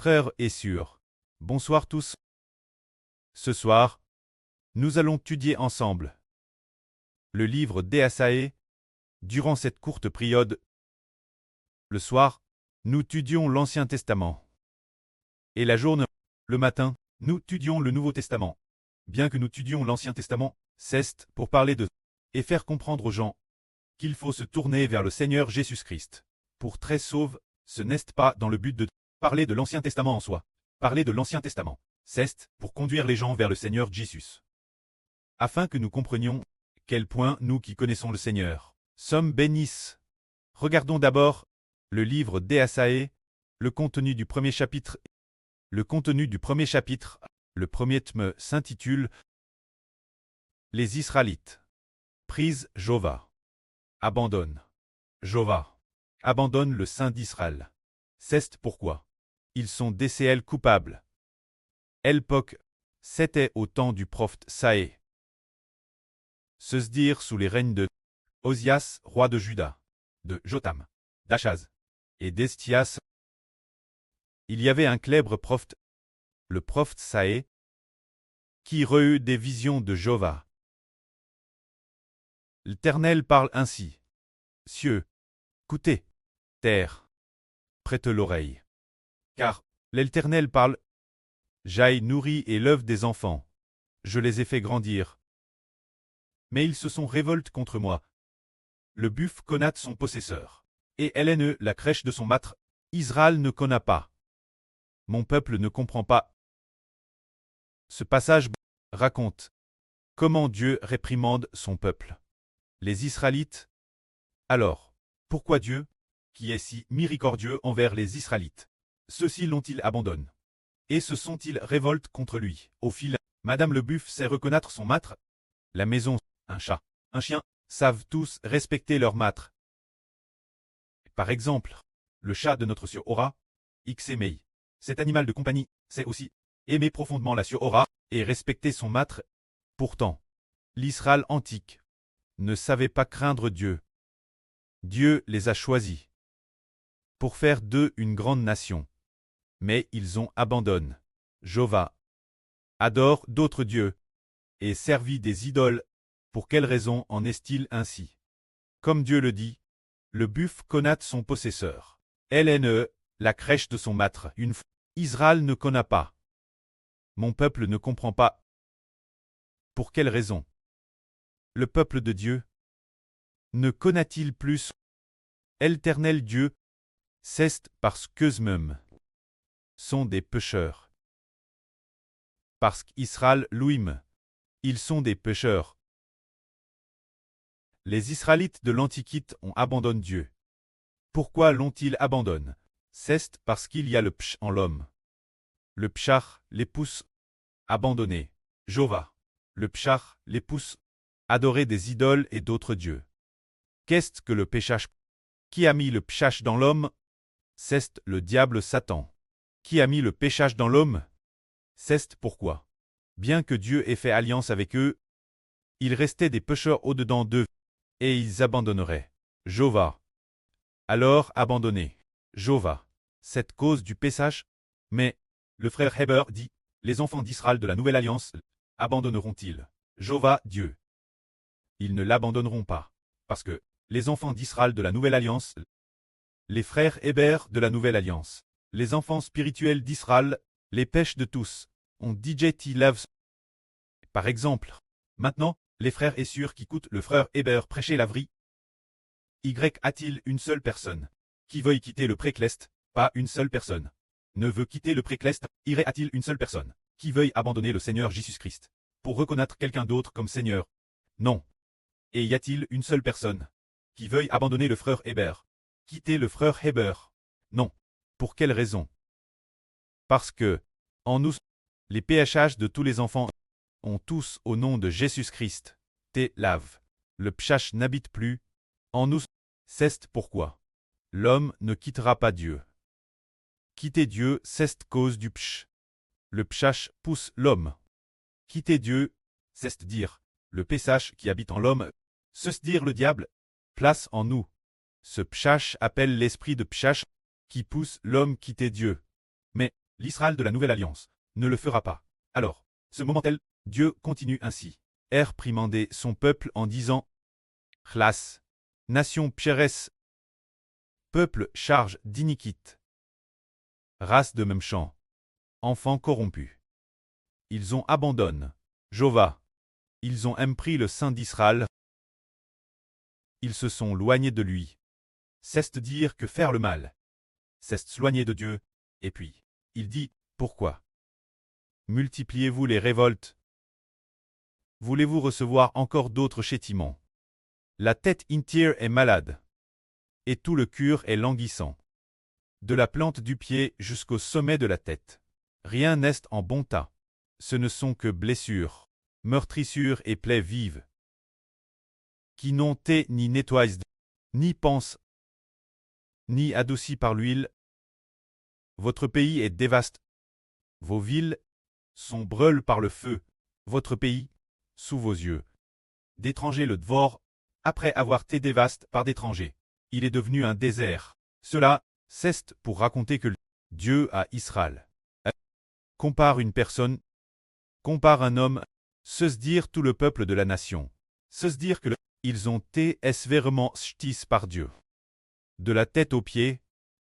Frères et sœurs, bonsoir tous. Ce soir, nous allons étudier ensemble le livre d'Ésaïe. Durant cette courte période, le soir, nous étudions l'Ancien Testament. Et la journée, le matin, nous étudions le Nouveau Testament. Bien que nous étudions l'Ancien Testament, c'est pour parler de et faire comprendre aux gens qu'il faut se tourner vers le Seigneur Jésus-Christ. Pour très sauve, ce n'est pas dans le but de parler de l'Ancien Testament en soi. Parler de l'Ancien Testament, c'est pour conduire les gens vers le Seigneur Jésus. Afin que nous comprenions quel point nous qui connaissons le Seigneur sommes bénis. Regardons d'abord le livre d'Ésaïe, le contenu du premier chapitre. Le contenu du premier chapitre, le premier thème s'intitule Les Israélites. Prise Jova. Abandonne. Jova. Abandonne le Saint d'Israël. C'est pourquoi ils sont DCL coupables. L'époque, c'était au temps du prophète Saé. Se dire sous les règnes de Osias, roi de Juda, de Jotam, d'Achaz et d'Estias. Il y avait un célèbre prophète, le prophète Saé, qui reut des visions de Jova. L'Éternel parle ainsi. Cieux, écoutez, terre, prête l'oreille. Car l'Éternel parle. J'aille nourri et l'œuvre des enfants. Je les ai fait grandir. Mais ils se sont révoltés contre moi. Le buff connaît son possesseur. Et LNE la crèche de son maître. Israël ne connaît pas. Mon peuple ne comprend pas. Ce passage raconte comment Dieu réprimande son peuple. Les Israélites. Alors, pourquoi Dieu, qui est si miséricordieux envers les Israélites, ceux-ci l'ont-ils abandonné? Et se sont-ils révoltés contre lui? Au fil, Madame le buff sait reconnaître son maître. La maison, un chat, un chien, savent tous respecter leur maître. Par exemple, le chat de notre Sieur Aura, Xemei. Cet animal de compagnie, sait aussi aimer profondément la Sieur Aura et respecter son maître. Pourtant, l'Israël antique ne savait pas craindre Dieu. Dieu les a choisis pour faire d'eux une grande nation. Mais ils ont abandonné Jova, adorent d'autres dieux, et servi des idoles. Pour quelle raison en est-il ainsi? Comme Dieu le dit, le buff connaît son possesseur. LNE, la crèche de son maître. Israël ne connaît pas. Mon peuple ne comprend pas. Pour quelle raison? Le peuple de Dieu ne connaît-il plus l'Éternel Dieu? C'est parce qu'eux-mêmes sont des pécheurs. Parce qu'Israël louim, ils sont des pécheurs. Les Israélites de l'Antiquité ont abandonné Dieu. Pourquoi l'ont-ils abandonné? C'est parce qu'il y a le psh en l'homme. Le pshach les pousse abandonner Jova. Le pshach les pousse adorer des idoles et d'autres dieux. Qu'est-ce que le péchage? Qui a mis le pshach dans l'homme? C'est le diable Satan. Qui a mis le péchage dans l'homme? C'est pourquoi, bien que Dieu ait fait alliance avec eux, il restait des pécheurs au-dedans d'eux, et ils abandonneraient Jova. Alors abandonner Jova, cette cause du péchage. Mais, le frère Heber dit, les enfants d'Israël de la Nouvelle Alliance abandonneront-ils Jova, Dieu? Ils ne l'abandonneront pas, parce que les enfants d'Israël de la Nouvelle Alliance, les frères Heber de la Nouvelle Alliance, les enfants spirituels d'Israël, les pêches de tous, ont DJ Love. Par exemple, maintenant, les frères et sœurs qui écoutent le frère Heber prêcher la vraie. Y a-t-il une seule personne qui veuille quitter le précleste? Pas une seule personne ne veut quitter le précleste. Y a-t-il une seule personne qui veuille abandonner le Seigneur Jésus-Christ pour reconnaître quelqu'un d'autre comme Seigneur? Non. Et y a-t-il une seule personne qui veuille abandonner le frère Heber? Quitter le frère Heber? Non. Pour quelle raison? Parce que, en nous, les péchages de tous les enfants ont tous au nom de Jésus-Christ été lavés. Le pshach n'habite plus en nous. C'est pourquoi l'homme ne quittera pas Dieu. Quitter Dieu, c'est cause du psh. Le pshach pousse l'homme. Quitter Dieu, c'est dire le péchage qui habite en l'homme, c'est dire le diable, place en nous. Ce pshach appelle l'esprit de pshach qui pousse l'homme quitter Dieu. Mais l'Israël de la Nouvelle Alliance, ne le fera pas. Alors, ce moment-là, Dieu continue ainsi. Réprimandez son peuple en disant Chlas, nation Pérès, peuple charge d'iniquité, race de même champ, enfants corrompus. Ils ont abandonné Jova. Ils ont impris le Saint d'Israël. Ils se sont loignés de lui. C'est-à-dire que faire le mal, c'est s'éloigner de Dieu. Et puis, il dit, pourquoi multipliez-vous les révoltes? Voulez-vous recevoir encore d'autres châtiments? La tête entière est malade, et tout le cœur est languissant. De la plante du pied jusqu'au sommet de la tête, rien n'est en bon tas. Ce ne sont que blessures, meurtrissures et plaies vives, qui n'ont été ni nettoyées, ni pensent, ni adoucies par l'huile. Votre pays est dévasté. Vos villes sont brûlées par le feu. Votre pays, sous vos yeux. D'étrangers le dévore, après avoir été dévasté par d'étrangers. Il est devenu un désert. Cela, c'est pour raconter que Dieu à Israël compare une personne, compare un homme, se dire tout le peuple de la nation, se dire que ils ont été sévèrement châtiés par Dieu. De la tête aux pieds,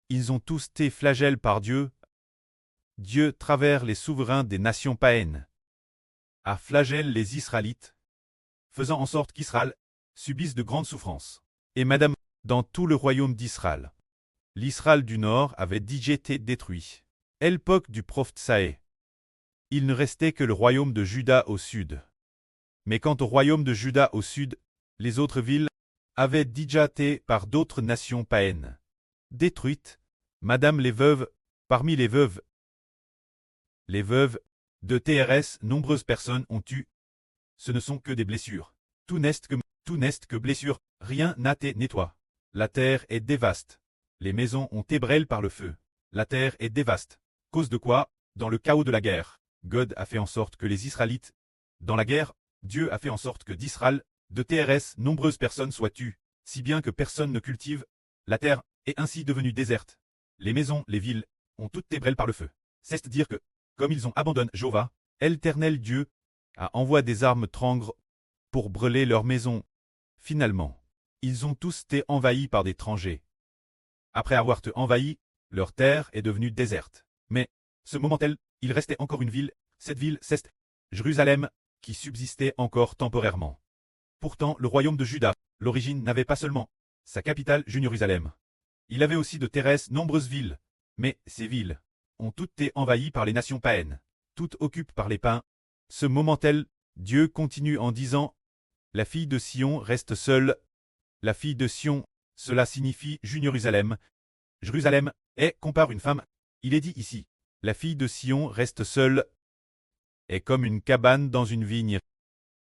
ils ont tous été flagellés par Dieu. Dieu, travers les souverains des nations païennes, a flagellé les Israélites, faisant en sorte qu'Israël subisse de grandes souffrances. Et madame, dans tout le royaume d'Israël, l'Israël du Nord avait déjà été détruit. À l'époque du prophète Saé, il ne restait que le royaume de Juda au sud. Mais quant au royaume de Juda au sud, les autres villes avaient déjà été par d'autres nations païennes détruites. Madame les veuves, parmi les veuves de TRS, nombreuses personnes ont eu. Ce ne sont que des blessures. Tout n'est que blessures, rien n'a été nettoyé. La terre est dévaste. Les maisons ont été brûlées par le feu. La terre est dévaste. Cause de quoi? Dans le chaos de la guerre, God a fait en sorte que les Israélites, dans la guerre, Dieu a fait en sorte que d'Israël, de TRS, nombreuses personnes soient tues, si bien que personne ne cultive. La terre est ainsi devenue déserte. Les maisons, les villes, ont toutes été brûlées par le feu. C'est-à-dire que, comme ils ont abandonné Jéhovah, l'Éternel Dieu, a envoyé des armes trangres pour brûler leurs maisons. Finalement, ils ont tous été envahis par des étrangers. Après avoir été envahis, leur terre est devenue déserte. Mais, ce moment-là, il restait encore une ville, cette ville, c'est Jérusalem, qui subsistait encore temporairement. Pourtant, le royaume de Juda, l'origine n'avait pas seulement sa capitale, Jérusalem. Il avait aussi de terrestres nombreuses villes. Mais ces villes ont toutes été envahies par les nations païennes, toutes occupées par les païens. Ce moment-là, Dieu continue en disant, la fille de Sion reste seule. La fille de Sion, cela signifie Jérusalem. Jérusalem est, compare une femme. Il est dit ici, la fille de Sion reste seule, est comme une cabane dans une vigne,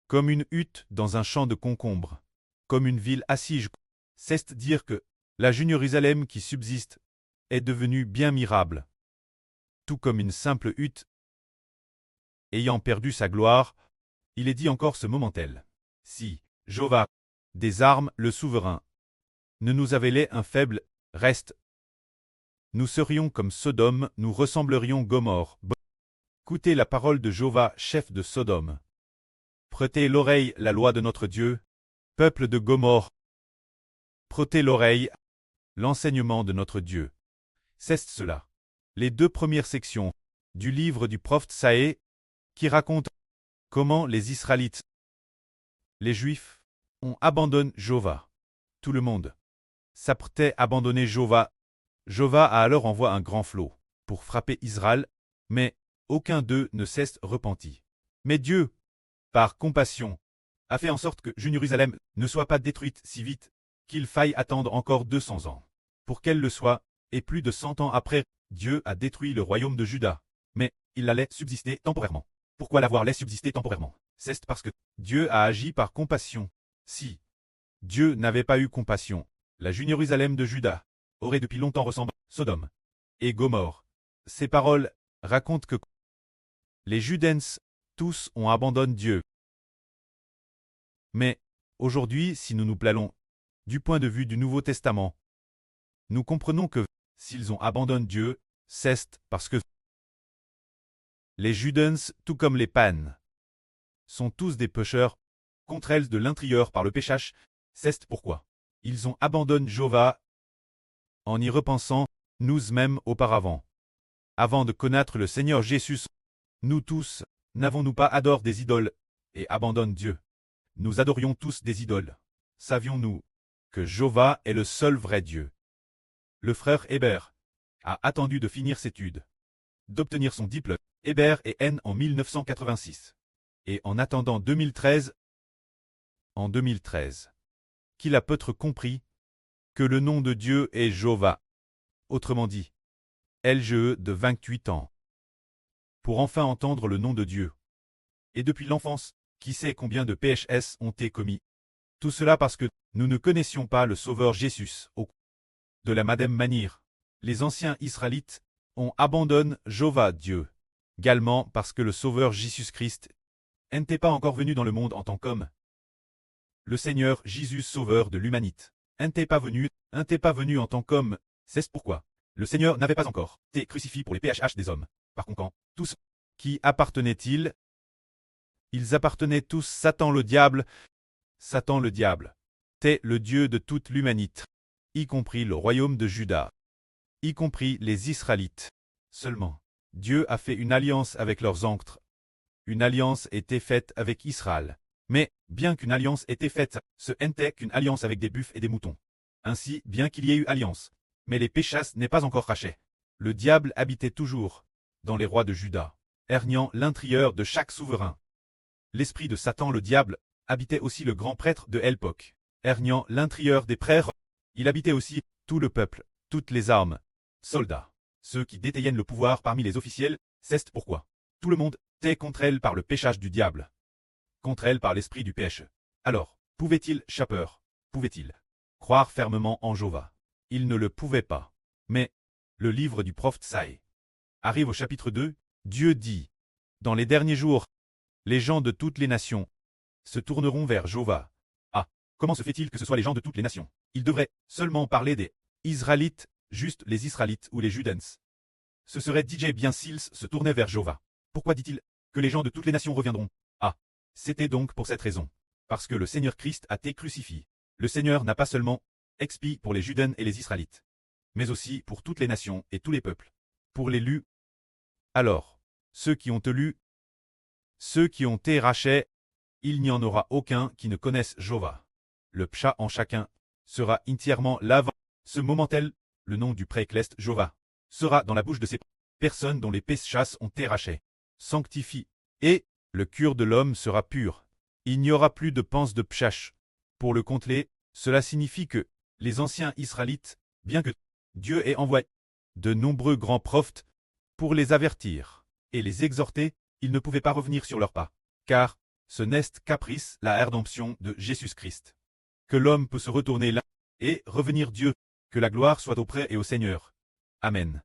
comme une hutte dans un champ de concombres, comme une ville assise. C'est-à-dire que la Jérusalem qui subsiste est devenue bien mirable, tout comme une simple hutte, ayant perdu sa gloire. Il est dit encore ce moment-là. Si Jéhovah, des armes, le souverain, ne nous avait laissé un faible reste, nous serions comme Sodome, nous ressemblerions Gomorrhe. Écoutez la parole de Jéhovah, chef de Sodome. Prêtez l'oreille la loi de notre Dieu, peuple de Gomorre. Prêtez l'oreille l'enseignement de notre Dieu. C'est cela. Les deux premières sections du livre du prophète Saé, qui racontent comment les Israélites, les Juifs, ont abandonné Jéhovah. Tout le monde s'apprêtait à abandonner Jéhovah. Jéhovah a alors envoyé un grand flot pour frapper Israël, mais aucun d'eux ne s'est repenti. Mais Dieu, par compassion, a fait en sorte que Jérusalem ne soit pas détruite si vite qu'il faille attendre encore 200 ans pour qu'elle le soit, et plus de 100 ans après, Dieu a détruit le royaume de Juda. Mais il allait subsister temporairement. Pourquoi l'avoir laissé subsister temporairement? C'est parce que Dieu a agi par compassion. Si Dieu n'avait pas eu compassion, la Jérusalem de Juda aurait depuis longtemps ressemblé à Sodome et Gomorre. Ces paroles racontent que les Judens, tous ont abandonné Dieu. Mais, aujourd'hui, si nous nous plallons, du point de vue du Nouveau Testament, nous comprenons que, s'ils ont abandonné Dieu, c'est parce que Les Judens, tout comme les Pan, sont tous des pécheurs, contre elles de l'intérieur par le péchage. C'est pourquoi ils ont abandonné Jéhovah. En y repensant, nous-mêmes auparavant, avant de connaître le Seigneur Jésus, nous tous, n'avons-nous pas adoré des idoles, et abandonné Dieu? Nous adorions tous des idoles. Savions-nous que Jéhovah est le seul vrai Dieu? Le frère Hébert a attendu de finir ses études, d'obtenir son diplôme Hébert et N en 1986. Et en attendant 2013, qu'il a peut-être compris que le nom de Dieu est Jéhovah, autrement dit, LGE de 28 ans, pour enfin entendre le nom de Dieu. Et depuis l'enfance, qui sait combien de PHS ont été commis? Tout cela parce que nous ne connaissions pas le Sauveur Jésus. De la même manière, les anciens Israélites ont abandonné Jéhovah Dieu, également parce que le Sauveur Jésus-Christ n'était pas encore venu dans le monde en tant qu'homme. Le Seigneur Jésus Sauveur de l'humanité n'était pas venu en tant qu'homme. C'est pourquoi le Seigneur n'avait pas encore été crucifié pour les PHH des hommes. Par conséquent, tous qui appartenaient-ils? Ils appartenaient tous Satan le diable. Satan le diable était le Dieu de toute l'humanité, y compris le royaume de Juda, y compris les Israélites. Seulement, Dieu a fait une alliance avec leurs ancêtres. Une alliance était faite avec Israël. Mais, bien qu'une alliance était faite, ce n'était qu'une alliance avec des buffles et des moutons. Ainsi, bien qu'il y ait eu alliance, mais les péchasses n'est pas encore rachés. Le diable habitait toujours dans les rois de Juda, herniant l'intérieur de chaque souverain. L'esprit de Satan le diable habitait aussi le grand prêtre de l'époque, herniant l'intérieur des prêtres. Il habitait aussi tout le peuple, toutes les armes, soldats, ceux qui détenaient le pouvoir parmi les officiels. C'est pourquoi tout le monde était contre elle par le péchage du diable, contre elle par l'esprit du péché. Alors, pouvait-il, chapeur, pouvait-il croire fermement en Jéhovah? Il ne le pouvait pas. Mais, le livre du prophète Isaïe arrive au chapitre 2, Dieu dit, dans les derniers jours, les gens de toutes les nations se tourneront vers Jéhovah. Ah, comment se fait-il que ce soit les gens de toutes les nations? Il devrait seulement parler des Israélites, juste les Israélites ou les Judens. Ce serait DJ bien s'ils se tournaient vers Jéhovah. Pourquoi dit-il que les gens de toutes les nations reviendront? Ah, c'était donc pour cette raison. Parce que le Seigneur Christ a été crucifié. Le Seigneur n'a pas seulement expié pour les Judens et les Israélites, mais aussi pour toutes les nations et tous les peuples. Pour l'élu. Alors, ceux qui ont élu, ceux qui ont été rachetés, il n'y en aura aucun qui ne connaisse Jéhovah. Le pshat en chacun sera entièrement lavé. Ce moment-tel, le nom du précleste Jéhovah sera dans la bouche de ces personnes dont les péchasses ont été rachetés, sanctifiés, et le cœur de l'homme sera pur. Il n'y aura plus de pense de pshach. Pour le complet, cela signifie que les anciens Israélites, bien que Dieu ait envoyé de nombreux grands prophètes pour les avertir et les exhorter, ils ne pouvaient pas revenir sur leurs pas, car ce n'est qu'après la rédemption de Jésus-Christ que l'homme peut se retourner là et revenir Dieu, que la gloire soit auprès et au Seigneur. Amen.